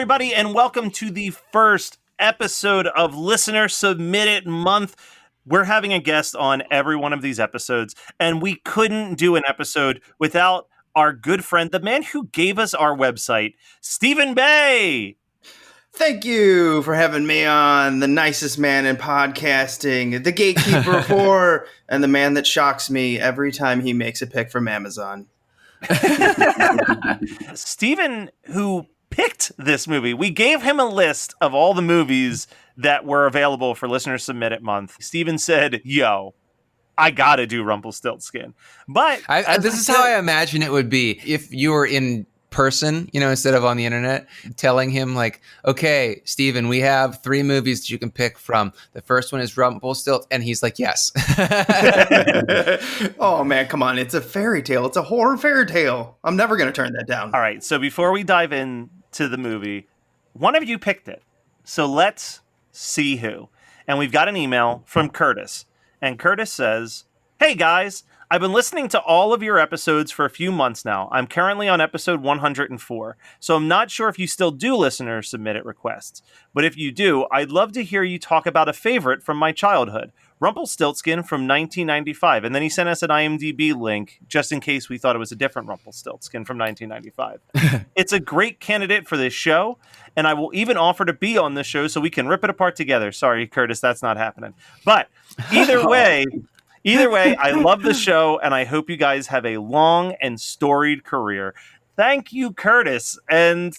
everybody, and welcome to the first episode of Listener Submit It Month. We're having a guest on every one of these episodes, and we couldn't do an episode without our good friend, the man who gave us our website, Stephen Bay. Thank you for having me on, the nicest man in podcasting, the gatekeeper for, and the man that shocks me every time he makes a pick from Amazon. Stephen, who picked this movie, we gave him a list of all the movies that were available for Listener Submit It Month. Stephen said, yo, I gotta do Rumpelstiltskin. But this is how I imagine it would be if you were in person, instead of on the internet, telling him like, okay, Stephen, we have 3 movies that you can pick from. The first one is Rumpelstiltskin, and he's like, yes. Oh man, come on. It's a fairy tale. It's a horror fairy tale. I'm never going to turn that down. All right. So before we dive into the movie, one of you picked it. So let's see who. And we've got an email from Curtis. And Curtis says, hey guys, I've been listening to all of your episodes for a few months now. I'm currently on episode 104, so I'm not sure if you still do listener submit it requests. But if you do, I'd love to hear you talk about a favorite from my childhood, Rumpelstiltskin from 1995. And then he sent us an IMDb link, just in case we thought it was a different Rumpelstiltskin from 1995. It's a great candidate for this show, and I will even offer to be on this show so we can rip it apart together. Sorry, Curtis, that's not happening. But either way... Either way, I love the show, and I hope you guys have a long and storied career. Thank you, Curtis, and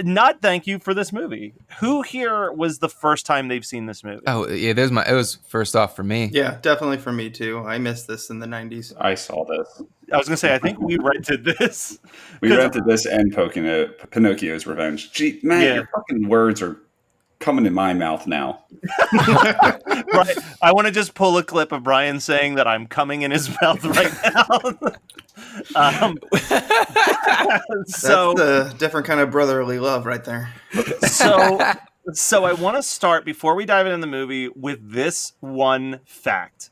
not thank you for this movie. Who here was the first time they've seen this movie? Oh, yeah, it was first off for me. Yeah, definitely for me, too. I missed this in the 90s. I saw this. I was going to say, I think we rented this. We rented this and Pinocchio's Revenge. Gee, man, Your fucking words are coming in my mouth now. Right. I want to just pull a clip of Brian saying that I'm coming in his mouth right now. So that's a different kind of brotherly love right there. So I want to start, before we dive into the movie, with this one fact,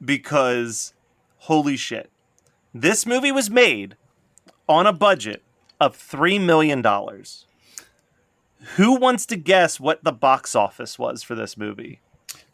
because holy shit, this movie was made on a budget of $3 million. Who wants to guess what the box office was for this movie?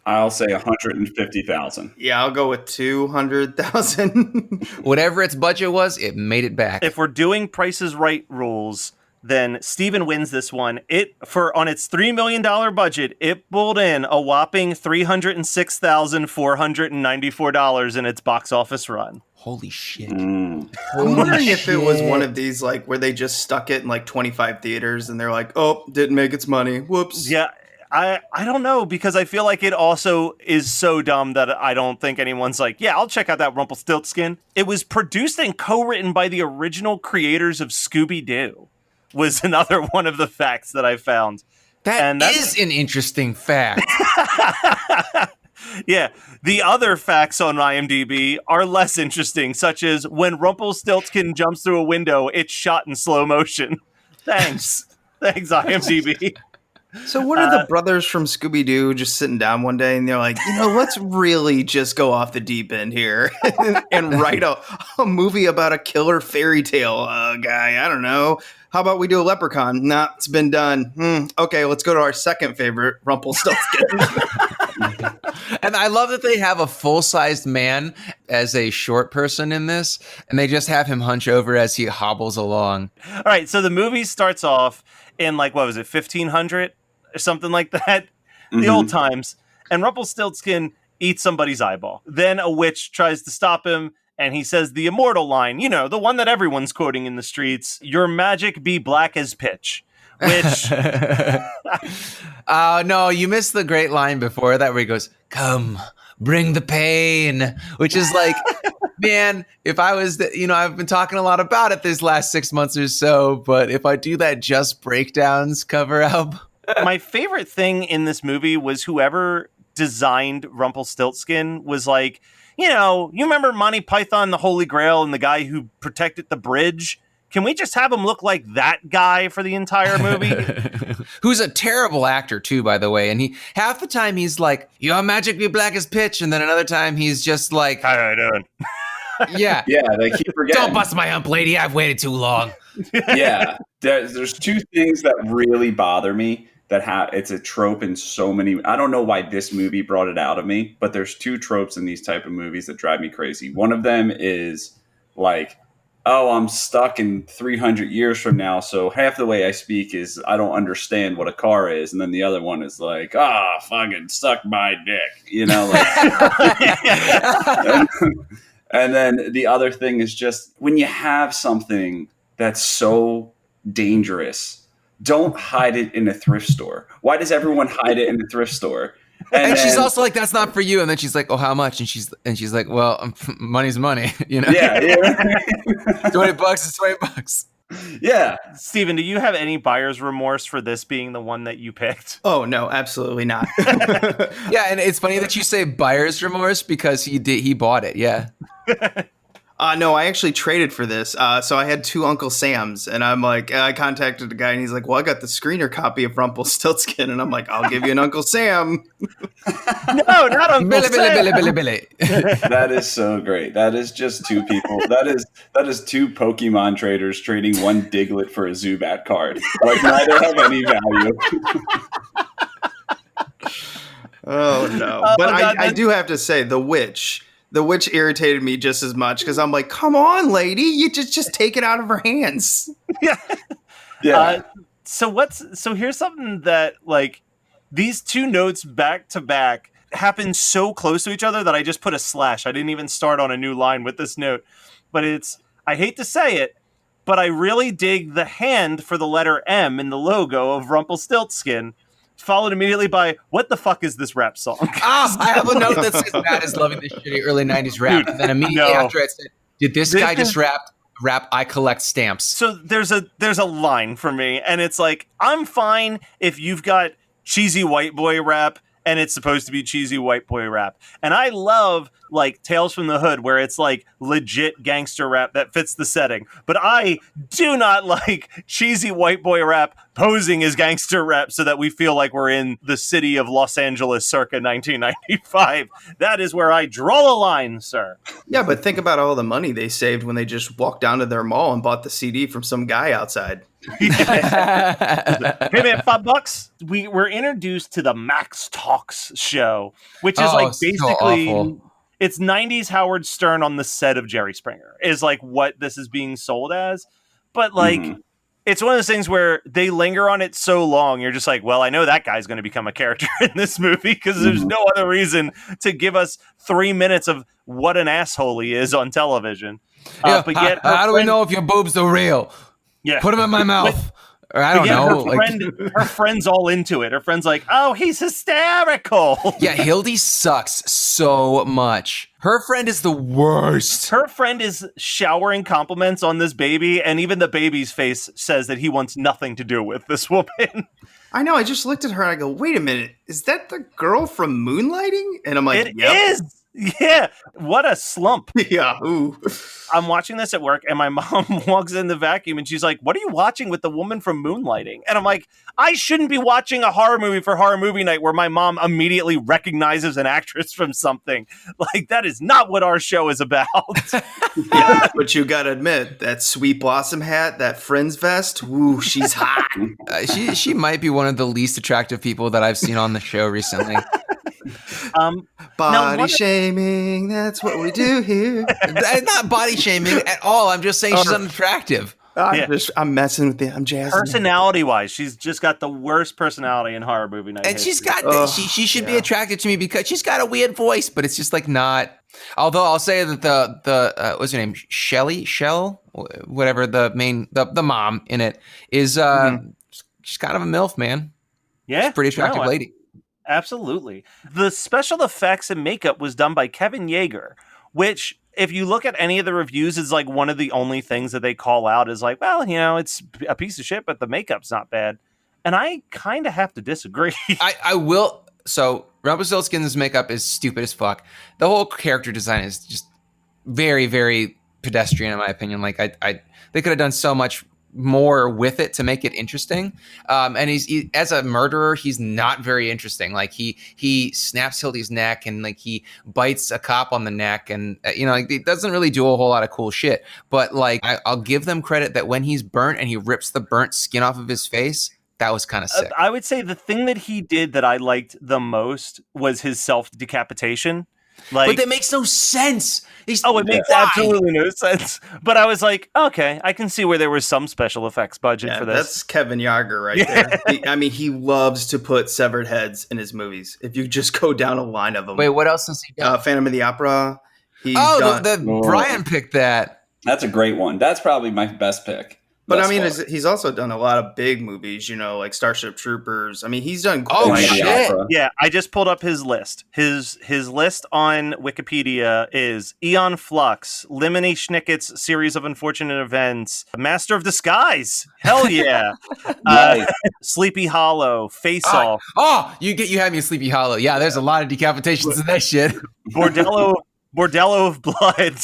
I'll say 150,000. Yeah, I'll go with 200,000. Whatever its budget was, it made it back. If we're doing Price is Right rules, then Steven wins this one. On its $3 million budget, it pulled in a whopping $306,494 in its box office run. Holy shit. I'm wondering if it was one of these, like, where they just stuck it in, like, 25 theaters, and they're like, oh, didn't make its money. Whoops. Yeah, I don't know, because I feel like it also is so dumb that I don't think anyone's like, yeah, I'll check out that Rumpelstiltskin. It was produced and co-written by the original creators of Scooby-Doo, was another one of the facts that I found. That is an interesting fact. Yeah, the other facts on IMDb are less interesting, such as when Rumpelstiltskin jumps through a window, it's shot in slow motion. Thanks, IMDb. So what are the brothers from Scooby-Doo just sitting down one day and they're like, let's really just go off the deep end here and write a movie about a killer fairy tale guy. I don't know. How about we do a Leprechaun? Nah, it's been done. Okay, let's go to our second favorite, Rumpelstiltskin. And I love that they have a full-sized man as a short person in this, and they just have him hunch over as he hobbles along. All right, so the movie starts off in, like, what was it, 1500 or something like that? The old times. And Rumpelstiltskin eats somebody's eyeball. Then a witch tries to stop him, and he says the immortal line, the one that everyone's quoting in the streets, your magic be black as pitch. Which... no, you missed the great line before that where he goes, come, bring the pain, which is like, man, if I was, I've been talking a lot about it this last 6 months or so, but if I do that Just Breakdowns cover album. My favorite thing in this movie was whoever designed Rumpelstiltskin was like, you remember Monty Python, the Holy Grail, and the guy who protected the bridge? Can we just have him look like that guy for the entire movie? Who's a terrible actor too, by the way. And he half the time he's like, your magic be black as pitch. And then another time he's just like, how you doing? Yeah. Yeah, they keep forgetting. Don't bust my hump, lady. I've waited too long. Yeah, there's two things that really bother me that it's a trope in so many. I don't know why this movie brought it out of me, but there's two tropes in these type of movies that drive me crazy. One of them is like, oh, I'm stuck in 300 years from now, so half the way I speak is I don't understand what a car is, and then the other one is like, fucking suck my dick, and then the other thing is just when you have something that's so dangerous, don't hide it in a thrift store. Why does everyone hide it in a thrift store? And she's also like, that's not for you. And then she's like, oh, how much? And she's like, well, money's money, Yeah. $20 is $20. Yeah. Steven, do you have any buyer's remorse for this being the one that you picked? Oh, no, absolutely not. Yeah, and it's funny that you say buyer's remorse because he bought it. Yeah. No, I actually traded for this. So I had two Uncle Sams, and I'm like, I contacted the guy, and he's like, well, I got the screener copy of Rumplestiltskin, and I'm like, I'll give you an Uncle Sam. No, not Uncle Sam. Billy. That is so great. That is just two people. That is two Pokemon traders trading one Diglett for a Zubat card. Like neither have any value. Oh no! But I do have to say, the witch irritated me just as much because I'm like, come on, lady, you just take it out of her hands. Yeah. So here's something that like these two notes back to back happen so close to each other that I just put a slash. I didn't even start on a new line with this note, but I hate to say it, but I really dig the hand for the letter M in the logo of Rumpelstiltskin, followed immediately by, what the fuck is this rap song? I have a note that says Matt is loving this shitty early 90s rap. Dude, and then immediately after it said, did this guy just rap I collect stamps? So there's a line for me, and it's like, I'm fine if you've got cheesy white boy rap and it's supposed to be cheesy white boy rap. And I love like Tales from the Hood, where it's like legit gangster rap that fits the setting. But I do not like cheesy white boy rap posing as gangster rap so that we feel like we're in the city of Los Angeles circa 1995. That is where I draw the line, sir. Yeah, but think about all the money they saved when they just walked down to their mall and bought the CD from some guy outside. Hey man, $5. We were introduced to the Max Talks show, which is like basically so it's 90s Howard Stern on the set of Jerry Springer is like what this is being sold as. But like it's one of those things where they linger on it so long, you're just like, well, I know that guy's going to become a character in this movie because there's no other reason to give us 3 minutes of what an asshole he is on television. But yet, how do we know if your boobs are real? Yeah, put them in my mouth. Or I don't know. Her friend's all into it. Her friend's like, oh, he's hysterical. Yeah, Hildy sucks so much. Her friend is the worst. Her friend is showering compliments on this baby, and even the baby's face says that he wants nothing to do with this woman. I know. I just looked at her and I go, wait a minute. Is that the girl from Moonlighting? And I'm like, it is. Yeah. What a slump. Yeah. Ooh. I'm watching this at work, and my mom walks in the vacuum, and she's like, what are you watching with the woman from Moonlighting? And I'm like, I shouldn't be watching a horror movie for horror movie night where my mom immediately recognizes an actress from something. Like, that is not what our show is about. Yeah, but you got to admit, that Sweet Blossom hat, that Friends vest, woo, she's hot. She might be one of the least attractive people that I've seen on the show recently. Body shaming, that's what we do here. It's not body shaming at all. I'm just saying she's unattractive. I'm messing with you. I'm jazzing. Personality-wise, she's just got the worst personality in horror movie night. And she's got she should be attracted to me because she's got a weird voice, but it's just like not. Although I'll say that the what's her name, Shell, whatever the main the mom in it is, she's kind of a MILF, man. Yeah, she's a pretty attractive lady. Absolutely. The special effects and makeup was done by Kevin Yagher, which, if you look at any of the reviews, is like one of the only things that they call out is like, well, it's a piece of shit, but the makeup's not bad. And I kind of have to disagree. I will. So Rumpelstiltskin's makeup is stupid as fuck. The whole character design is just very, very pedestrian, in my opinion. Like they could have done so much more with it to make it interesting. And he, as a murderer, he's not very interesting. Like he snaps Hildy's neck and like he bites a cop on the neck, and like it doesn't really do a whole lot of cool shit. But like I'll give them credit that when he's burnt and he rips the burnt skin off of his face, that was kind of sick. I would say the thing that he did that I liked the most was his self-decapitation. Like, but that makes no sense. It makes absolutely no sense. But I was like, okay, I can see where there was some special effects budget for this. That's Kevin Yagher right there. He loves to put severed heads in his movies. If you just go down a line of them. Wait, what else has he done? Phantom of the Opera. Brian picked that. That's a great one. That's probably my best pick. But he's also done a lot of big movies, like Starship Troopers. I mean, he's done. Oh shit! Yeah, I just pulled up his list. His list on Wikipedia is Eon Flux, Lemony Snicket's Series of Unfortunate Events, Master of Disguise. Hell yeah! Sleepy Hollow, Face Off. Oh, you had me in Sleepy Hollow. Yeah, there's a lot of decapitations in that shit. Bordello of Blood.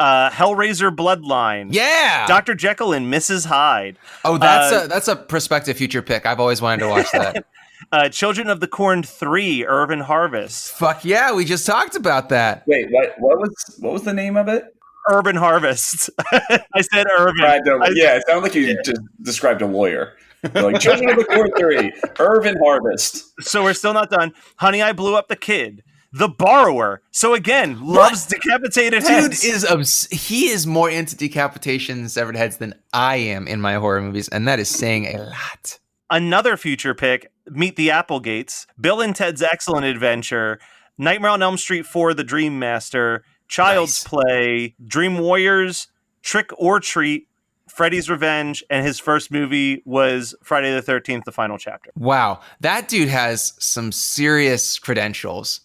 Hellraiser Bloodline. Yeah. Dr. Jekyll and Mrs. Hyde. Oh, that's a prospective future pick. I've always wanted to watch that. Children of the Corn 3, Urban Harvest. Fuck yeah, we just talked about that. Wait, what was the name of it? Urban Harvest. I said urban. It sounded like you just described a lawyer. You're like Children of the Corn 3, Urban Harvest. So we're still not done. Honey, I Blew Up the Kid. The Borrower. So again, loves decapitated heads. Dude he is more into decapitation and severed heads than I am in my horror movies, and that is saying a lot. Another future pick, Meet the Applegates, Bill and Ted's Excellent Adventure, Nightmare on Elm Street 4, The Dream Master, Child's Play, Dream Warriors, Trick or Treat, Freddy's Revenge, and his first movie was Friday the 13th, The Final Chapter. Wow, that dude has some serious credentials.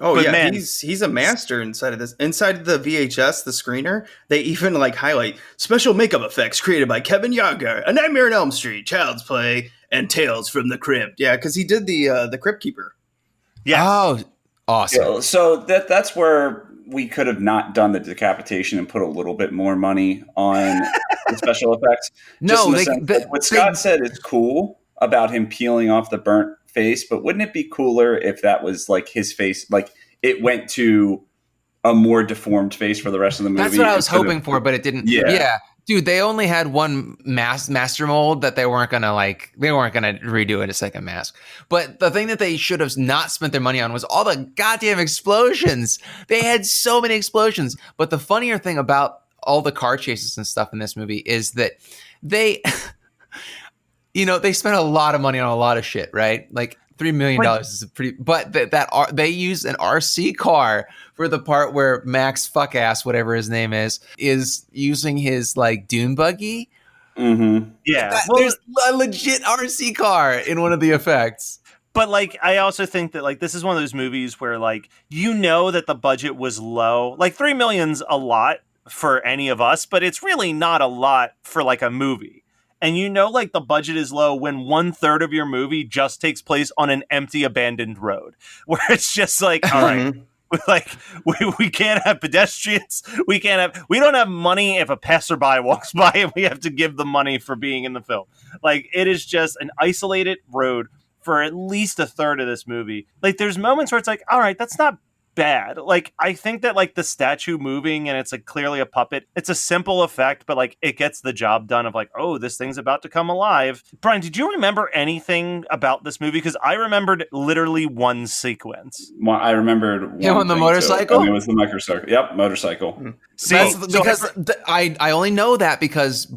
Oh, but man, he's a master inside of this. Inside the VHS, the screener, they even highlight special makeup effects created by Kevin Yagher, A Nightmare on Elm Street, Child's Play, and Tales from the Crypt. Yeah, because he did the Crypt Keeper. Yeah. Oh, awesome. Yeah, so that's where we could have not done the decapitation and put a little bit more money on the special effects. No, what Scott said is cool about him peeling off the burnt face, but wouldn't it be cooler if that was like his face, like it went to a more deformed face for the rest of the movie? That's what I was hoping for, but it didn't. Yeah. Dude, they only had one master mold that they weren't gonna redo in a second mask. But the thing that they should have not spent their money on was all the goddamn explosions. They had so many explosions. But the funnier thing about all the car chases and stuff in this movie is that they they spent a lot of money on a lot of shit, right? Like $3 million is pretty, but they use an RC car for the part where Max Fuckass, whatever his name is using his like dune buggy. Mm-hmm. Yeah, there's a legit RC car in one of the effects. But like, I also think that like this is one of those movies where like that the budget was low. Like $3 million's a lot for any of us, but it's really not a lot for like a movie. And like the budget is low when 1/3 of your movie just takes place on an empty, abandoned road, where it's just like, all right, we can't have pedestrians. We don't have money if a passerby walks by, and we have to give them money for being in the film. Like, it is just an isolated road for at least 1/3 of this movie. Like, there's moments where it's like, all right, that's not bad. Like, I think that like the statue moving and it's like clearly a puppet, it's a simple effect, but like it gets the job done of like, oh, this thing's about to come alive. Brian, did you remember anything about this movie? Because I remembered literally one sequence. Well, I remembered on the motorcycle. It was the motorcycle. Yep, motorcycle. See, I only know that because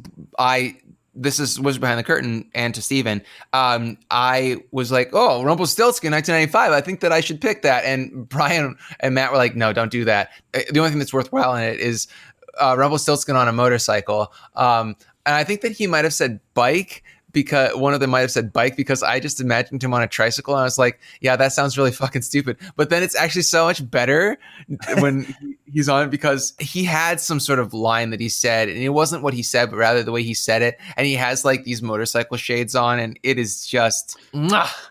this was behind the curtain, and to Steven, I was like, oh, Rumplestiltskin 1995. I think that I should pick that. And Brian and Matt were like, no, don't do that. The only thing that's worthwhile in it is Rumplestiltskin on a motorcycle. And I think that he might have said bike, because one of them might have said bike, because I just imagined him on a tricycle, and I was like, yeah, that sounds really fucking stupid. But then it's actually so much better when he's on it, because he had some sort of line that he said, and it wasn't what he said, but rather the way he said it. And he has like these motorcycle shades on, and it is just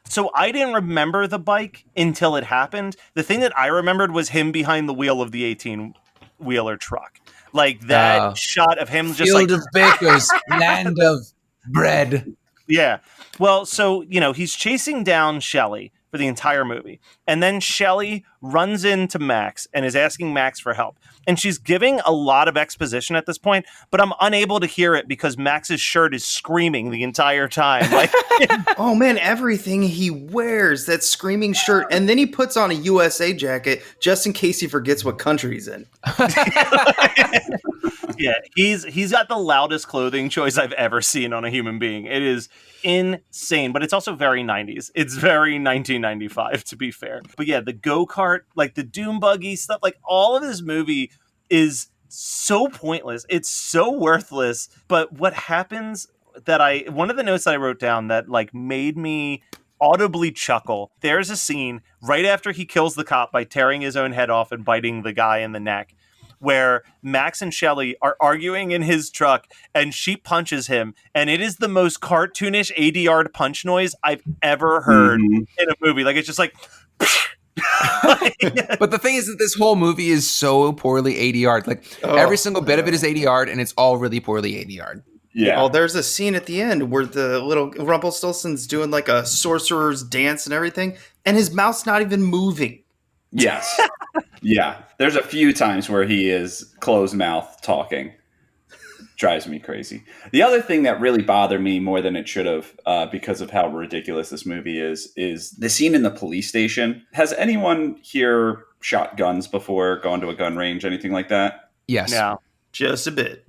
So I didn't remember the bike until it happened. The thing that I remembered was him behind the wheel of the 18-wheeler truck. Like that shot of him just Field of bakers, land of bread. Yeah. Well, so, he's chasing down Shelly for the entire movie. And then Shelly runs into Max and is asking Max for help. And she's giving a lot of exposition at this point, but I'm unable to hear it because Max's shirt is screaming the entire time. Like, oh man, everything he wears, that screaming shirt, and then he puts on a USA jacket just in case he forgets what country he's in. Yeah, he's got the loudest clothing choice I've ever seen on a human being. It is insane, but it's also very 90s. It's very 1995, to be fair. But yeah, the go-kart, like the doom buggy stuff, like all of this movie is so pointless. It's so worthless. But what happens one of the notes that I wrote down that like made me audibly chuckle, there's a scene right after he kills the cop by tearing his own head off and biting the guy in the neck, where Max and Shelly are arguing in his truck and she punches him. And it is the most cartoonish ADR punch noise I've ever heard in a movie. Like, it's just like... But the thing is that this whole movie is so poorly ADR'd. Like, every single bit of it is ADR'd, and it's all really poorly ADR'd. Yeah. Oh, there's a scene at the end where the little Rumpelstiltskin's doing like a sorcerer's dance and everything, and his mouth's not even moving. Yes. Yeah. There's a few times where he is closed mouth talking. Drives me crazy. The other thing that really bothered me more than it should have, because of how ridiculous this movie is the scene in the police station. Has anyone here shot guns before, gone to a gun range, anything like that? Yes. No. Just a bit.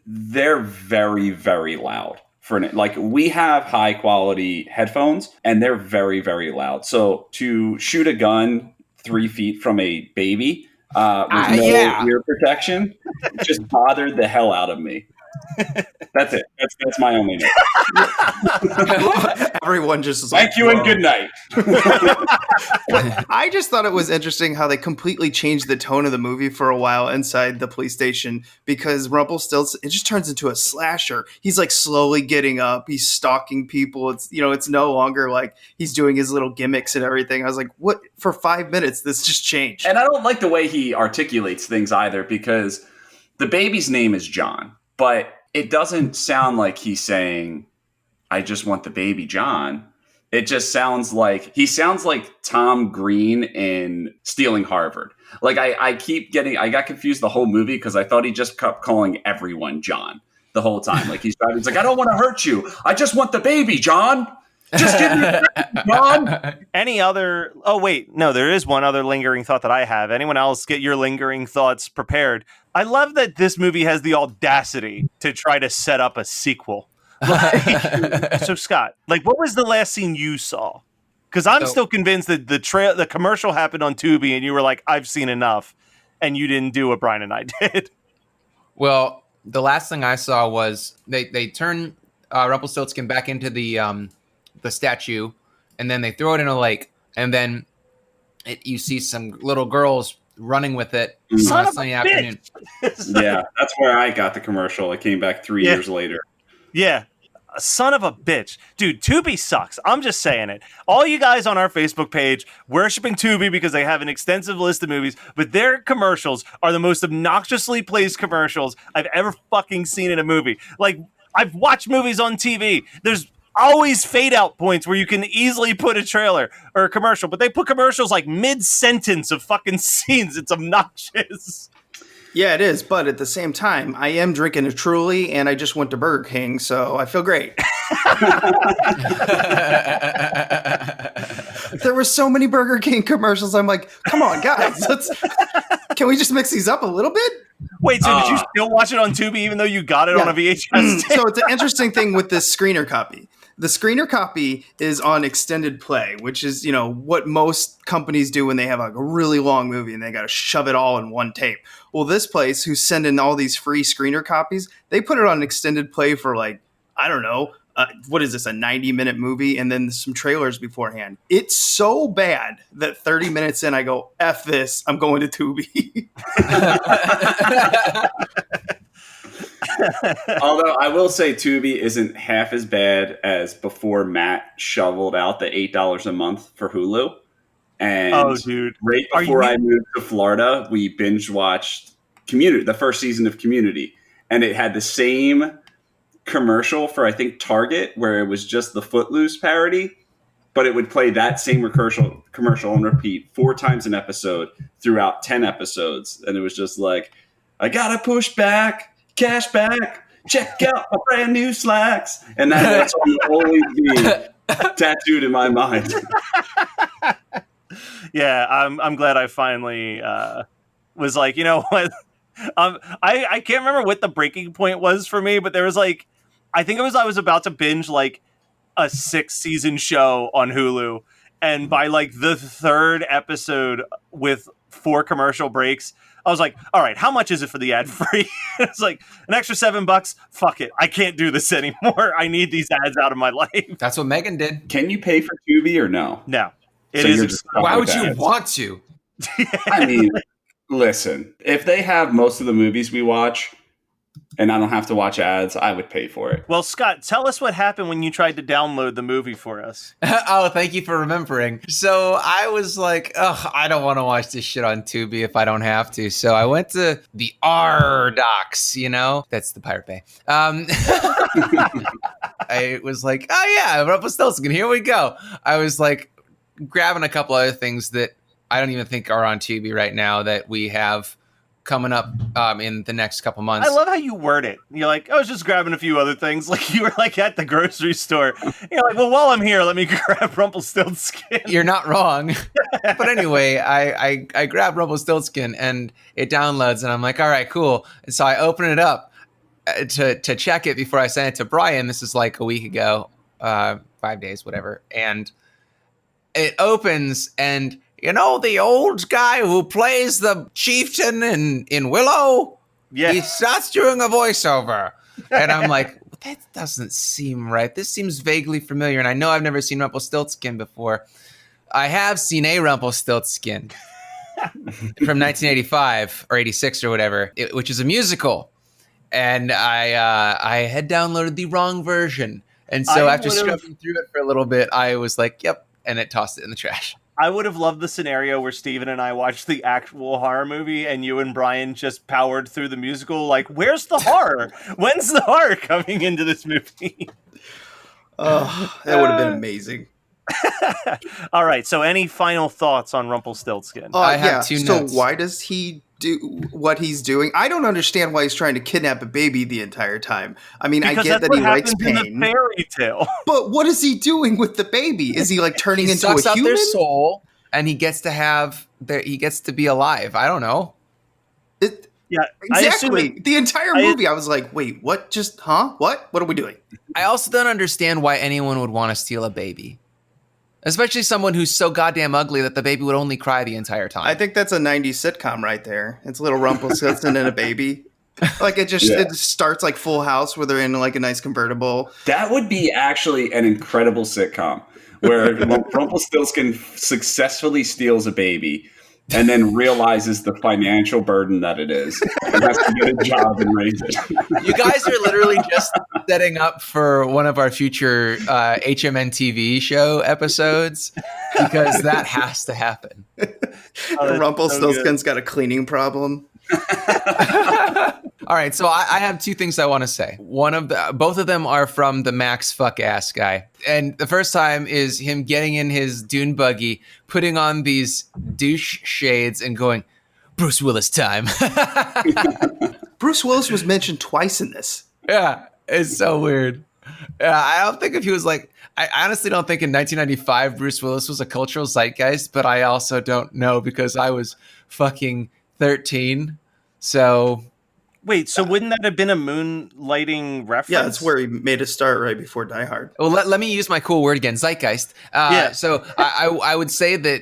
They're very, very loud. Like, we have high quality headphones and they're very, very loud. So to shoot a gun 3 feet from a baby with no ear protection just bothered the hell out of me. That's it. That's my only note. Everyone just was thank you and good night. I just thought it was interesting how they completely changed the tone of the movie for a while inside the police station, because Rumpelstiltskin, it just turns into a slasher. He's like slowly getting up. He's stalking people. It's no longer like he's doing his little gimmicks and everything. I was like, what? For 5 minutes, this just changed. And I don't like the way he articulates things either, because the baby's name is John. But it doesn't sound like he's saying, I just want the baby John. It just sounds like Tom Green in Stealing Harvard. Like I got confused the whole movie because I thought he just kept calling everyone John the whole time. Like he's like, I don't want to hurt you. I just want the baby John. Just give me the baby, John. Any other? Oh wait, no, there is one other lingering thought that I have. Anyone else get your lingering thoughts prepared? I love that this movie has the audacity to try to set up a sequel. So Scott, like, what was the last scene you saw? Because I'm still convinced that the commercial happened on Tubi, and you were like, "I've seen enough," and you didn't do what Brian and I did. Well, the last thing I saw was they turn Rumpelstiltskin back into the statue, and then they throw it in a lake, and then you see some little girls running with it. Son of Sunday a afternoon. Yeah, that's where I got the commercial. It came back 3 years later. Yeah. Son of a bitch. Dude, Tubi sucks. I'm just saying it. All you guys on our Facebook page worshiping Tubi because they have an extensive list of movies, but their commercials are the most obnoxiously placed commercials I've ever fucking seen in a movie. Like, I've watched movies on TV. There's always fade out points where you can easily put a trailer or a commercial, but they put commercials like mid-sentence of fucking scenes. It's obnoxious. Yeah, it is. But at the same time, I am drinking a Truly, and I just went to Burger King, so I feel great. There were so many Burger King commercials. I'm like, come on, guys, can we just mix these up a little bit? Wait, so did you still watch it on Tubi even though you got it on a VHS tape? So it's an interesting thing with this screener copy. The screener copy is on extended play, which is, what most companies do when they have like a really long movie and they got to shove it all in one tape. Well, this place who's sending all these free screener copies, they put it on extended play for like, I don't know, what is this, a 90-minute movie? And then some trailers beforehand. It's so bad that 30 minutes in, I go, F this, I'm going to Tubi. Although I will say Tubi isn't half as bad as before Matt shoveled out the $8 a month for Hulu. And dude. right before I moved to Florida, we binge watched Community, the first season of Community, and it had the same commercial for, I think, Target, where it was just the Footloose parody, but it would play that same commercial on repeat 4 times an episode throughout 10 episodes. And it was just like, I gotta push back, cash back, check out my brand new slacks. And that's will always be tattooed in my mind. Yeah, I'm glad I finally was like, you know what? I can't remember what the breaking point was for me, but there was like, I think it was I was about to binge like a 6-season show on Hulu, and by like the 3rd episode with 4 commercial breaks, I was like, all right, how much is it for the ad free? It's like an extra $7. Fuck it, I can't do this anymore. I need these ads out of my life. That's what Megan did. Can you pay for Tubi or no? No, it So is. you're just stuck Why with would you ads. want to? I mean, listen, if they have most of the movies we watch and I don't have to watch ads, I would pay for it. Well, Scott, tell us what happened when you tried to download the movie for us. Oh, thank you for remembering. So I was like, ugh, I don't want to watch this shit on Tubi if I don't have to. So I went to the R docs, you know? That's the Pirate Bay. I was like, oh yeah, Rumplestiltskin, here we go. I was like grabbing a couple other things that I don't even think are on Tubi right now that we have coming up in the next couple months. I love how you word it. You're like, I was just grabbing a few other things. Like you were like at the grocery store. You're like, well, while I'm here, let me grab Rumplestiltskin. You're not wrong. But anyway, I grabbed Rumplestiltskin and it downloads and I'm like, all right, cool. And so I open it up to check it before I send it to Brian. This is like a week ago, 5 days, whatever. And it opens and, you know, the old guy who plays the chieftain in Willow? Yeah. He starts doing a voiceover. And I'm like, that doesn't seem right. This seems vaguely familiar. And I know I've never seen Rumpelstiltskin before. I have seen a Rumpelstiltskin from 1985 or 86 or whatever, which is a musical. And I had downloaded the wrong version. And so after scrubbing through it for a little bit, I was like, yep. And it tossed it in the trash. I would have loved the scenario where Steven and I watched the actual horror movie and you and Brian just powered through the musical. Like, where's the horror? When's the horror coming into this movie? Oh, that would have been amazing. All right. So any final thoughts on Rumpelstiltskin? I have 2 notes. So why does he do what he's doing? I don't understand why he's trying to kidnap a baby the entire time. I mean, Because I get that's that he what likes happens in pain. the fairy tale. But what is he doing with the baby? Is he like turning He into sucks a out human? their soul, and he gets to have he gets to be alive. I don't know. Yeah, I assume Exactly. The entire movie, I was like, wait, what? Just, huh? What? What are we doing? I also don't understand why anyone would want to steal a baby, especially someone who's so goddamn ugly that the baby would only cry the entire time. I think that's a 90s sitcom right there. It's little Rumpelstiltskin and a baby. Like it just it starts like Full House where they're in like a nice convertible. That would be actually an incredible sitcom where Rumpelstiltskin successfully steals a baby and then realizes the financial burden that it is and has to get a job and raise it. You guys are literally just setting up for one of our future HMN TV show episodes because that has to happen. Rumpelstiltskin's got a cleaning problem. All right, so I have 2 things I want to say. Both of them are from the Max fuck ass guy. And the first time is him getting in his dune buggy, putting on these douche shades and going, Bruce Willis time. Bruce Willis was mentioned twice in this. Yeah, it's so weird. Yeah, I don't think if he was like, I honestly don't think in 1995 Bruce Willis was a cultural zeitgeist, but I also don't know because I was fucking 13. So Wait, so wouldn't that have been a moonlighting reference? Yeah, that's where he made a start right before Die Hard. well, let me use my cool word again, zeitgeist. Yeah. So I would say that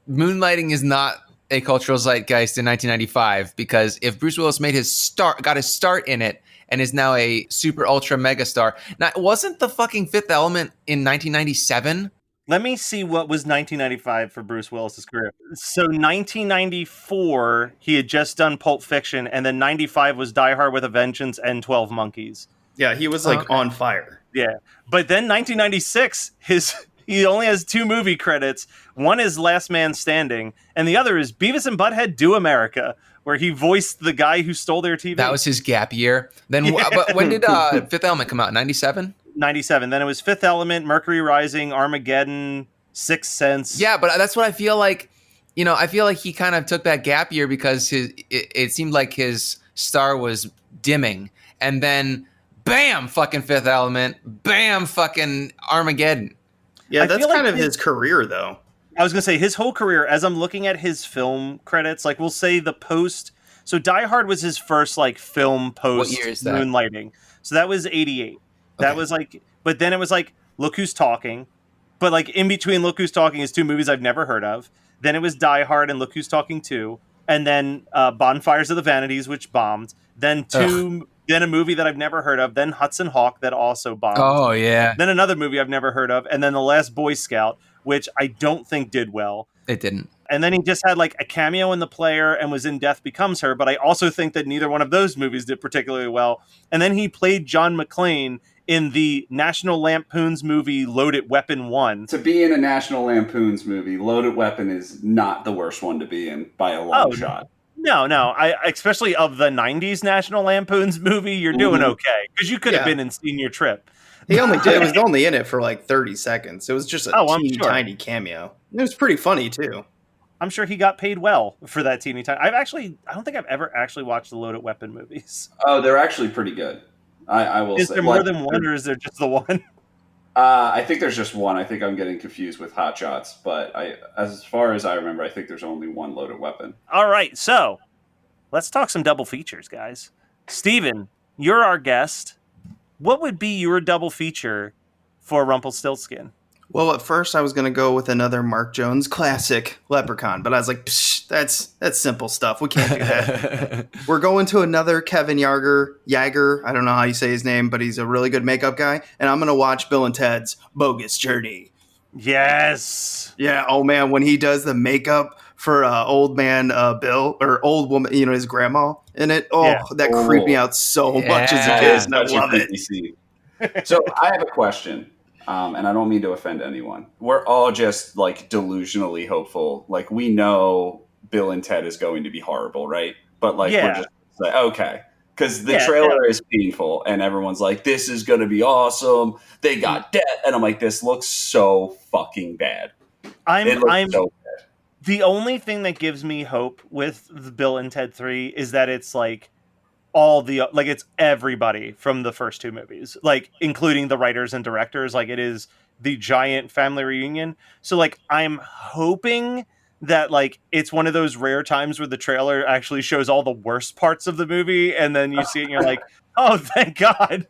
moonlighting is not a cultural zeitgeist in 1995 because if Bruce Willis got his start in it and is now a super ultra mega star. Now, wasn't the fucking Fifth Element in 1997? Let me see what was 1995 for Bruce Willis's career. So 1994, he had just done Pulp Fiction, and then 95 was Die Hard with a Vengeance and 12 Monkeys. Yeah, he was like on fire. Yeah. But then 1996, he only has 2 movie credits. One is Last Man Standing, and the other is Beavis and Butthead Do America, where he voiced the guy who stole their TV. That was his gap year. Then, but when did Fifth Element come out? 97? 97. Then it was Fifth Element, Mercury Rising, Armageddon, Sixth Sense. Yeah, but that's what I feel like. I feel like he kind of took that gap year because it seemed like his star was dimming. And then, bam, fucking Fifth Element. Bam, fucking Armageddon. Yeah, that's kind of his career, though. I was going to say, his whole career, as I'm looking at his film credits, like we'll say the post. So Die Hard was his first like film post What year is that? Moonlighting. So that was 88. That was like, but then it was like Look Who's Talking. But like in between Look Who's Talking is two movies I've never heard of. Then it was Die Hard and Look Who's Talking 2. And then Bonfires of the Vanities, which bombed. Then then a movie that I've never heard of. Then Hudson Hawk that also bombed. Oh, yeah. Then another movie I've never heard of. And then The Last Boy Scout, which I don't think did well. It didn't. And then he just had like a cameo in The Player and was in Death Becomes Her. But I also think that neither one of those movies did particularly well. And then he played John McClane in the National Lampoon's movie Loaded Weapon 1. To be in a National Lampoon's movie, Loaded Weapon is not the worst one to be in by a long shot. No. I especially of the 90s National Lampoon's movie, you're doing okay. Because you could have been in Senior Trip. He only was only in it for like 30 seconds. It was just a teeny tiny cameo. It was pretty funny too. I'm sure he got paid well for that teeny tiny. I don't think I've ever actually watched the Loaded Weapon movies. Oh, they're actually pretty good. I will say. Is there more than one, or is there just the one? I think there's just one. I think I'm getting confused with Hot Shots, but as far as I remember, I think there's only one Loaded Weapon. All right, so let's talk some double features, guys. Steven, you're our guest. What would be your double feature for Rumplestiltskin? Well, at first I was going to go with another Mark Jones classic, Leprechaun, but I was like, psh, that's simple stuff. We can't do that. We're going to another Kevin Yagher. I don't know how you say his name, but he's a really good makeup guy. And I'm going to watch Bill and Ted's Bogus Journey. Yes. Yeah. Oh man, when he does the makeup for old man Bill or old woman, his grandma in it. Oh, that creeped me out so much as a kid. And I love it. So I have a question. And I don't mean to offend anyone. We're all just like delusionally hopeful. Like we know Bill and Ted is going to be horrible, right? But like we're just like, okay. Because the trailer is painful and everyone's like, this is going to be awesome. They got death. And I'm like, this looks so fucking bad. I'm so bad. The only thing that gives me hope with the Bill and Ted 3 is that it's like it's everybody from the first two movies, like including the writers and directors. Like it is the giant family reunion. So like I'm hoping that like it's one of those rare times where the trailer actually shows all the worst parts of the movie, and then you see it and you're like, oh, thank God.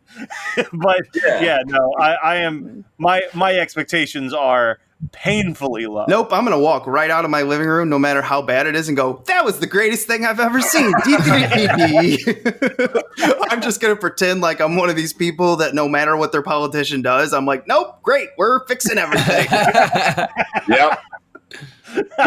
But I am my expectations are painfully low. Nope, I'm gonna walk right out of my living room, no matter how bad it is, and go, that was the greatest thing I've ever seen. I'm just gonna pretend like I'm one of these people that no matter what their politician does, I'm like, nope, great, we're fixing everything. Yep.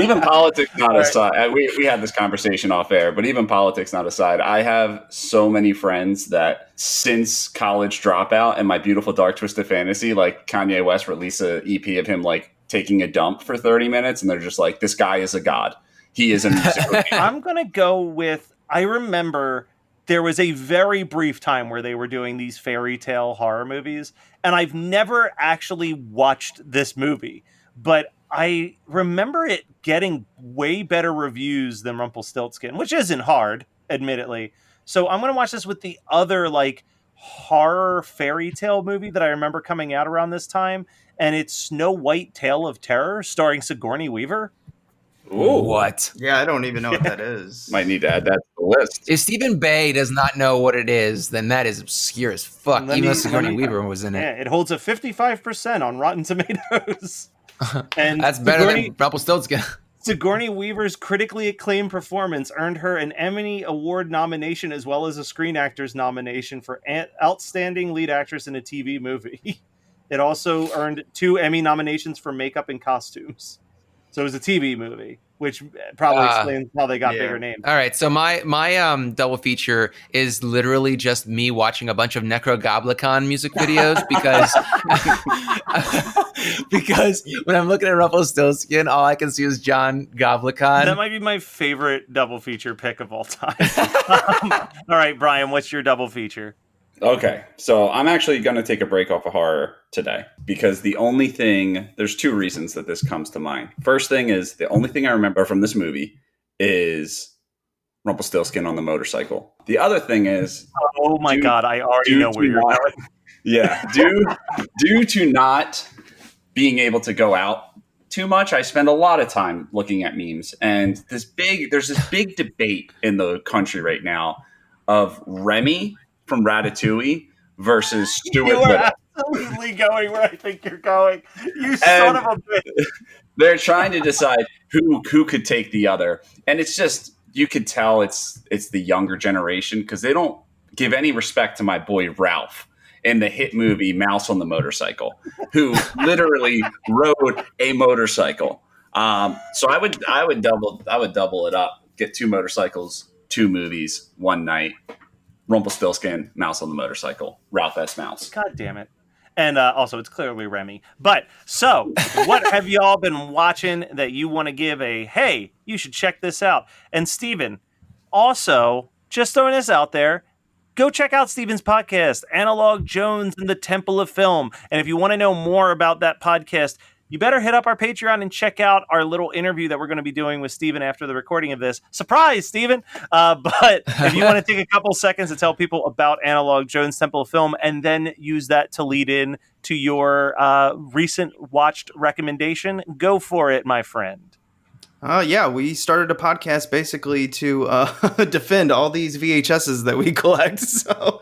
Even politics not aside, we had this conversation off air, but even politics not aside, I have so many friends that since College Dropout and My Beautiful Dark Twisted Fantasy, like Kanye West released an EP of him like taking a dump for 30 minutes, and they're just like, this guy is a god. He is a musical. I'm going to go with, I remember there was a very brief time where they were doing these fairy tale horror movies, and I've never actually watched this movie, but I remember it getting way better reviews than Rumpelstiltskin, which isn't hard, admittedly. So I'm going to watch this with the other like horror fairy tale movie that I remember coming out around this time, and it's Snow White Tale of Terror starring Sigourney Weaver. Ooh. What? Yeah, I don't even know what that is. Might need to add that to the list. If Stephen Bay does not know what it is, then that is obscure as fuck. Even though Sigourney Weaver was in it. Yeah, it holds a 55% on Rotten Tomatoes. And that's better than Rumpelstiltskin. Sigourney Weaver's critically acclaimed performance earned her an Emmy Award nomination as well as a Screen Actors nomination for Outstanding Lead Actress in a TV Movie. It also earned 2 Emmy nominations for makeup and costumes. So it was a TV movie, which probably explains how they got bigger names. All right, so my double feature is literally just me watching a bunch of Necrogoblicon music videos because when I'm looking at Rumpelstiltskin, all I can see is John Goblicon. That might be my favorite double feature pick of all time. All right, Brian, what's your double feature? Okay, so I'm actually going to take a break off of horror today because there's two reasons that this comes to mind. First thing is the only thing I remember from this movie is Rumpelstiltskin on the motorcycle. The other thing is, oh my God, I already know where you're going. Yeah, due to not being able to go out too much, I spend a lot of time looking at memes, and there's this big debate in the country right now of Remy from Ratatouille versus Stuart You are Little. absolutely going where I think you're going. You son of a bitch. They're trying to decide who could take the other, and it's just you could tell it's the younger generation because they don't give any respect to my boy Ralph in the hit movie Mouse on the Motorcycle, who literally rode a motorcycle. So I would double it up, get 2 motorcycles, 2 movies, one night. Rumpelstiltskin, Mouse on the Motorcycle, Ralph S. Mouse. God damn it. And also, it's clearly Remy. But, so, what have y'all been watching that you want to give a, hey, you should check this out? And Steven, also, just throwing this out there, go check out Steven's podcast, Analog Jones and the Temple of Film. And if you want to know more about that podcast, you better hit up our Patreon and check out our little interview that we're going to be doing with Steven after the recording of this. Surprise, Steven! But if you want to take a couple seconds to tell people about Analog Jones Temple of Film and then use that to lead in to your recent watched recommendation, go for it, my friend. Yeah, we started a podcast basically to defend all these VHSs that we collect. So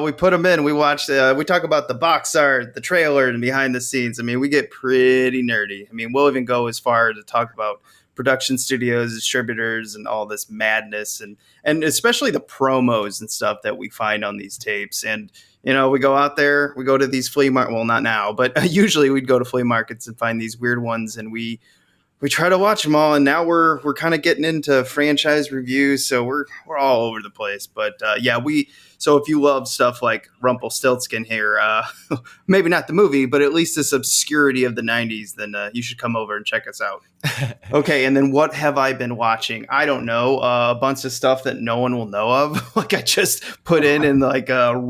we put them in. We watched. We talk about the box art, the trailer, and behind the scenes. I mean, we get pretty nerdy. I mean, we'll even go as far to talk about production studios, distributors, and all this madness, and especially the promos and stuff that we find on these tapes. And you know, we go out there, we go to these flea markets. Well, not now, but usually we'd go to flea markets and find these weird ones, and we try to watch them all, and now we're kind of getting into franchise reviews, so we're all over the place. But so if you love stuff like Rumpelstiltskin here, maybe not the movie, but at least this obscurity of the 90s, then you should come over and check us out. Okay, and then what have I been watching? I don't know, a bunch of stuff that no one will know of. Like I just put in and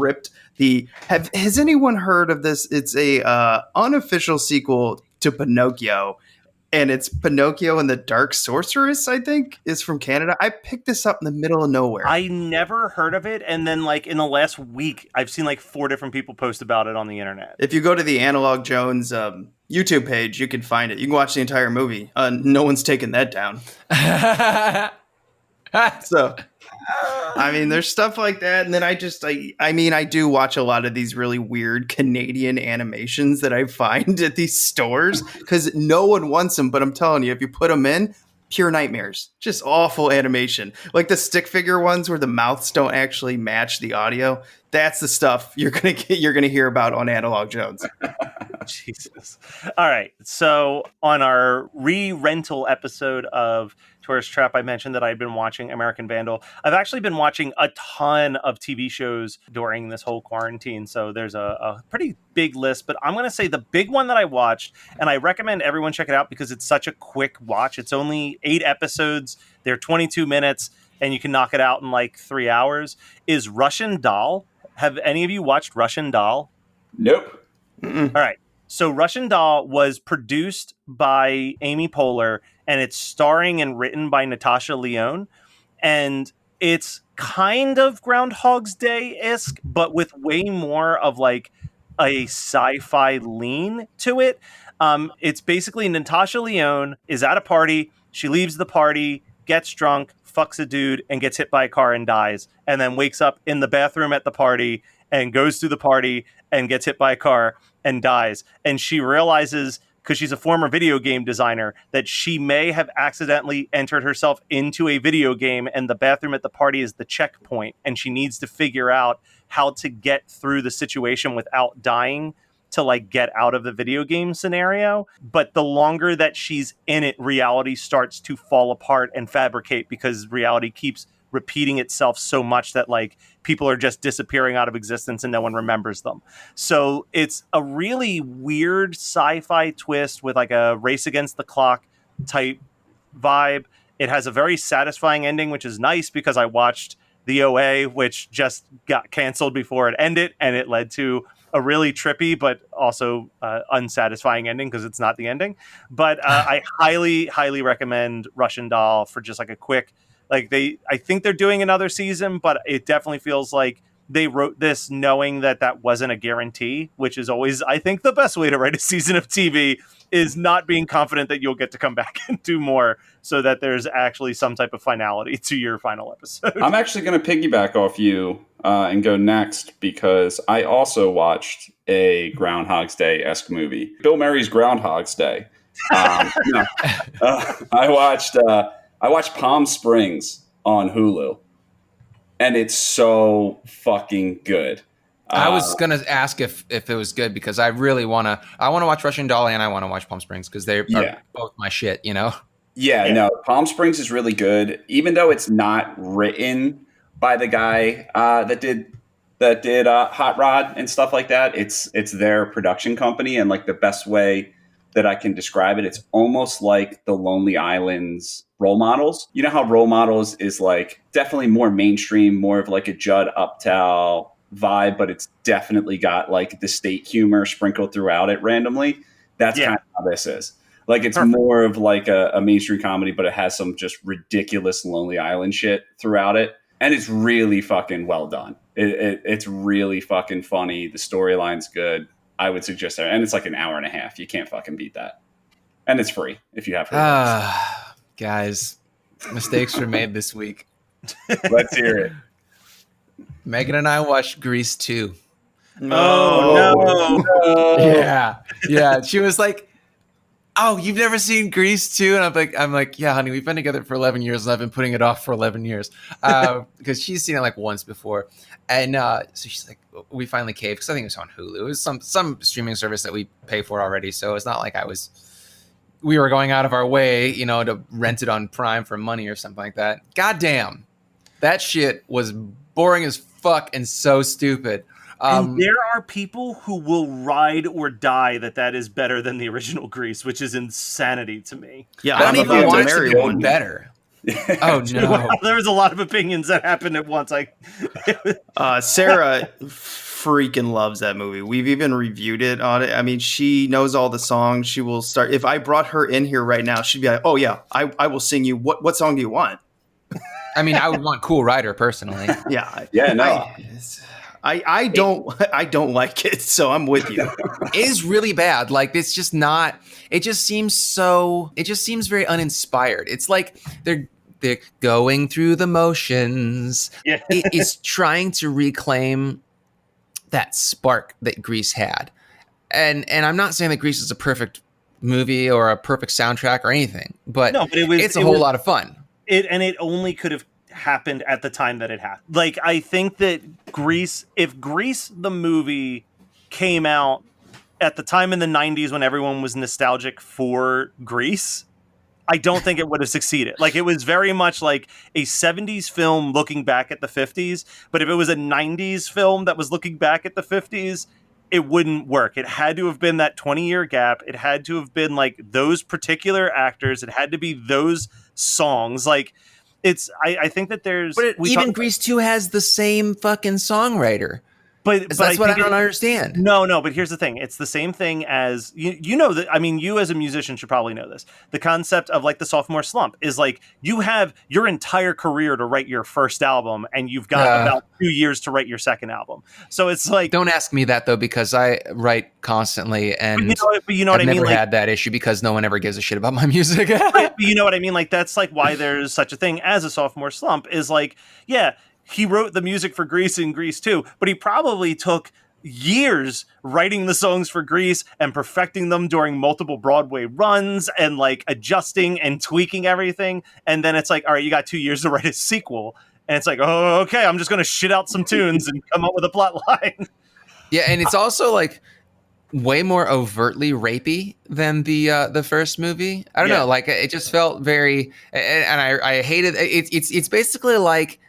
ripped the. Has anyone heard of this? It's a unofficial sequel to Pinocchio. And it's Pinocchio and the Dark Sorceress, I think, is from Canada. I picked this up in the middle of nowhere. I never heard of it. And then, in the last week, I've seen 4 different people post about it on the internet. If you go to the Analog Jones YouTube page, you can find it. You can watch the entire movie. No one's taken that down. So, I mean, there's stuff like that. And then I do watch a lot of these really weird Canadian animations that I find at these stores because no one wants them. But I'm telling you, if you put them in, pure nightmares, just awful animation. Like the stick figure ones where the mouths don't actually match the audio. That's the stuff you're going to hear about on Analog Jones. Jesus. All right. So on our re-rental episode of Tourist Trap, I mentioned that I'd been watching American Vandal. I've actually been watching a ton of TV shows during this whole quarantine. So there's a pretty big list, but I'm going to say the big one that I watched, and I recommend everyone check it out because it's such a quick watch. It's only 8 episodes. They're 22 minutes and you can knock it out in 3 hours, is Russian Doll. Have any of you watched Russian Doll? Nope. Mm-mm. All right. So Russian Doll was produced by Amy Poehler, and it's starring and written by Natasha Lyonne. And it's kind of Groundhog's Day-esque, but with way more of a sci-fi lean to it. It's basically Natasha Lyonne is at a party. She leaves the party, gets drunk, fucks a dude, and gets hit by a car and dies. And then wakes up in the bathroom at the party and goes through the party and gets hit by a car and dies. And she realizes, because she's a former video game designer, that she may have accidentally entered herself into a video game and the bathroom at the party is the checkpoint. And she needs to figure out how to get through the situation without dying to like get out of the video game scenario. But the longer that she's in it, reality starts to fall apart and fabricate, because reality keeps repeating itself so much that like people are just disappearing out of existence and no one remembers them. So it's a really weird sci-fi twist with like a race against the clock type vibe. It has a very satisfying ending, which is nice because I watched the OA, which just got canceled before it ended, and it led to a really trippy but also unsatisfying ending because it's not the ending. But I highly recommend Russian Doll for just like a quick, like I think they're doing another season, but it definitely feels like they wrote this knowing that that wasn't a guarantee, which is always, I think, the best way to write a season of TV, is not being confident that you'll get to come back and do more, so that there's actually some type of finality to your final episode. I'm actually going to piggyback off you and go next, because I also watched a Groundhog's Day-esque movie. Bill Murray's Groundhog's Day. I watched Palm Springs on Hulu, and it's so fucking good. I was gonna ask if it was good, because I really wanna watch Russian Doll and I want to watch Palm Springs, because they're both my shit, you know. Yeah, no, Palm Springs is really good, even though it's not written by the guy that did Hot Rod and stuff like that. It's their production company, and like the best way that I can describe it, it's almost like the Lonely Island's Role Models. You know how Role Models is like definitely more mainstream, more of like a Judd Apatow vibe, but it's definitely got like the state humor sprinkled throughout it randomly. That's kind of how this is. Like it's more of like a mainstream comedy, but it has some just ridiculous Lonely Island shit throughout it. And it's really fucking well done. It's really fucking funny. The storyline's good. I would suggest that. And it's like an hour and a half. You can't fucking beat that. And it's free if you have to. Guys, mistakes were made this week. Let's hear it. Megan and I watched Grease 2. No. Yeah. She was like, "Oh, you've never seen Grease 2?" And I'm like, "Yeah, honey, we've been together for 11 years and I've been putting it off for 11 years." Because she's seen it like once before. And so she's like, we finally caved, because I think it was on Hulu. It was some streaming service that we pay for already. So it's not like we were going out of our way, you know, to rent it on Prime for money or something like that. God damn. That shit was boring as fuck and so stupid. And there are people who will ride or die that is better than the original Grease, which is insanity to me. Yeah, I don't I'm even about want to it to marry get one. better. Oh no! Well, there was a lot of opinions that happened at once. Sarah freaking loves that movie. We've even reviewed it on it. I mean, she knows all the songs. She will start. If I brought her in here right now, she'd be like, "Oh yeah, I will sing you. What song do you want?" I mean, I would want Cool Rider personally. Yeah, no. I don't like it, so I'm with you. It is really bad. Like, it's just not. It just seems very uninspired. It's like they're going through the motions. Yeah. It is trying to reclaim that spark that Grease had, and I'm not saying that Grease is a perfect movie or a perfect soundtrack or anything, but it's a whole lot of fun. It only could have happened at the time that it happened. Like, I think that if Grease the movie came out at the time in the 90s when everyone was nostalgic for Grease, I don't think it would have succeeded. Like, it was very much like a 70s film looking back at the 50s, but if it was a 90s film that was looking back at the 50s, it wouldn't work. It had to have been that 20-year gap. It had to have been like those particular actors. It had to be those songs. Like, I think that there's... But even Grease 2 has the same fucking songwriter. But that's what I don't understand. No, but here's the thing. It's the same thing as, you know, that, I mean, you as a musician should probably know this. The concept of like the sophomore slump is like, you have your entire career to write your first album, and you've got about 2 years to write your second album. So it's like... Don't ask me that, though, because I write constantly, and you know what I mean? I've never like, had that issue because no one ever gives a shit about my music. You know what I mean? Like, that's like why there's such a thing as a sophomore slump, is like, yeah, he wrote the music for Grease and Grease 2, but he probably took years writing the songs for Grease and perfecting them during multiple Broadway runs and like adjusting and tweaking everything. And then it's like, all right, you got 2 years to write a sequel. And it's like, oh, okay, I'm just going to shit out some tunes and come up with a plot line. Yeah, and it's also like, way more overtly rapey than the first movie. I don't know, like it just felt very, and I hated it. It's basically like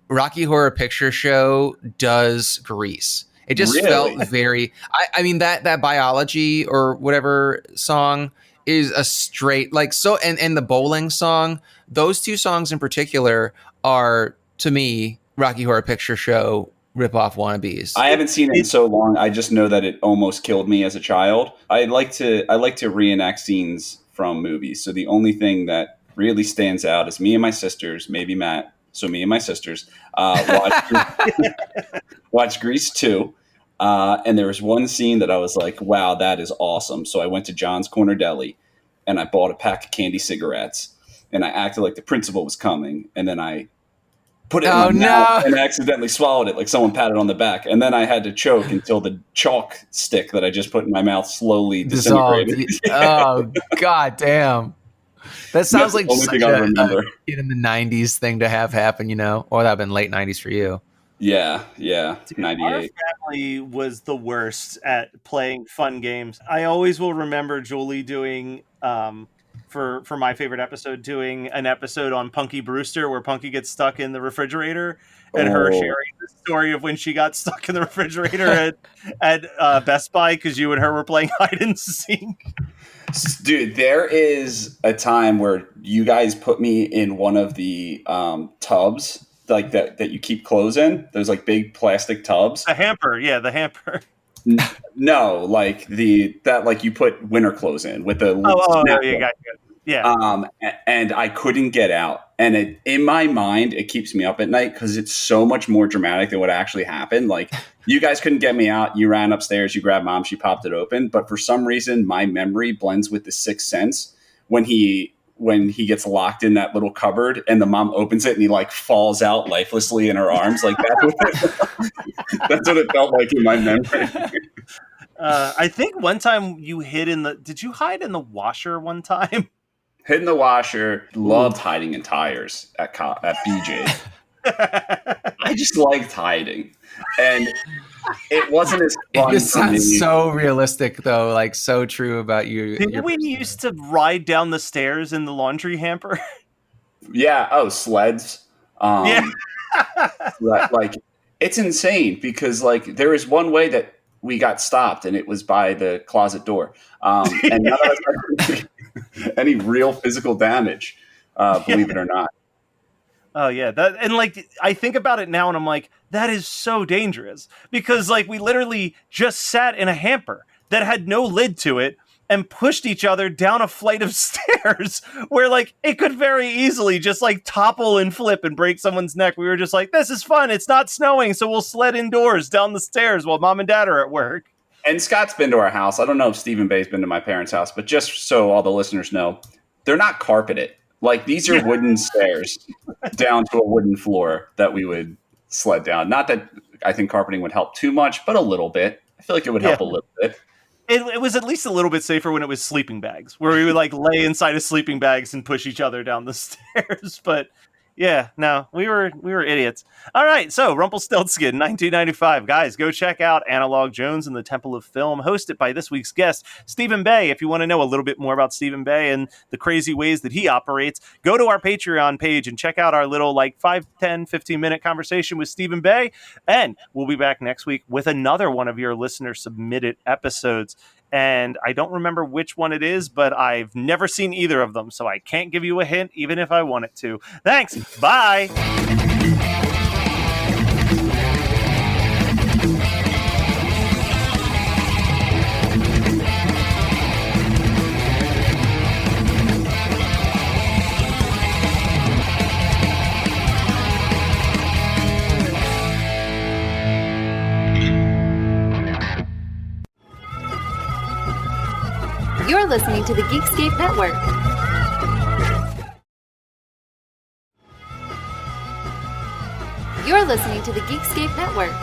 Rocky Horror Picture Show does Grease. It just felt very. I mean that biology or whatever song is a straight like so, and the bowling song. Those two songs in particular are to me Rocky Horror Picture Show ripoff wannabes. I haven't seen it in so long. I just know that it almost killed me as a child. I like to reenact scenes from movies. So the only thing that really stands out is me and my sisters, maybe Matt. So me and my sisters watched Grease 2. And there was one scene that I was like, wow, that is awesome. So I went to John's Corner Deli and I bought a pack of candy cigarettes and I acted like the principal was coming. And then I put it in my mouth and accidentally swallowed it like someone patted on the back. And then I had to choke until the chalk stick that I just put in my mouth slowly disintegrated. Oh, God damn. That sounds like such a kid in the 90s thing to have happen, you know? Or that would have been late 90s for you. Yeah. Dude, 98. Our family was the worst at playing fun games. I always will remember Julie doing... for my favorite episode, doing an episode on Punky Brewster where Punky gets stuck in the refrigerator and her sharing the story of when she got stuck in the refrigerator at Best Buy because you and her were playing hide and seek. Dude, there is a time where you guys put me in one of the tubs like that you keep clothes in. Those like big plastic tubs. The hamper. Yeah, the hamper. No, like that like you put winter clothes in with the and I couldn't get out, and in my mind it keeps me up at night because it's so much more dramatic than what actually happened. Like you guys couldn't get me out, you ran upstairs, you grabbed Mom, she popped it open, but for some reason my memory blends with the Sixth Sense when he gets locked in that little cupboard and the mom opens it and he like falls out lifelessly in her arms. Like that's what it felt like in my memory. I think one time you did you hide in the washer one time? Hid in the washer. Loved hiding in tires at BJ's. I just liked hiding. And it wasn't as fun. It sounds so realistic, though, like so true about you. Didn't we used to ride down the stairs in the laundry hamper? Yeah. Oh, sleds. Like it's insane because like there is one way that we got stopped and it was by the closet door. And none of us had any real physical damage, believe it or not. Oh yeah, and like I think about it now, and I'm like, that is so dangerous because like we literally just sat in a hamper that had no lid to it and pushed each other down a flight of stairs where like it could very easily just like topple and flip and break someone's neck. We were just like, this is fun. It's not snowing, so we'll sled indoors down the stairs while Mom and Dad are at work. And Scott's been to our house. I don't know if Stephen Bay's been to my parents' house, but just so all the listeners know, they're not carpeted. Like these are wooden stairs down to a wooden floor that we would sled down. Not that I think carpeting would help too much, but a little bit. I feel like it would help a little bit. It was at least a little bit safer when it was sleeping bags, where we would like lay inside of sleeping bags and push each other down the stairs. But yeah, no, we were idiots. All right, so Rumplestiltskin, 1995. Guys, go check out Analog Jones and the Temple of Film, hosted by this week's guest, Stephen Bay. If you want to know a little bit more about Stephen Bay and the crazy ways that he operates, go to our Patreon page and check out our little like 5, 10, 15-minute conversation with Stephen Bay. And we'll be back next week with another one of your listener-submitted episodes. And I don't remember which one it is, but I've never seen either of them, so I can't give you a hint, even if I wanted to. Thanks. Bye. You're listening to the Geekscape Network. You're listening to the Geekscape Network.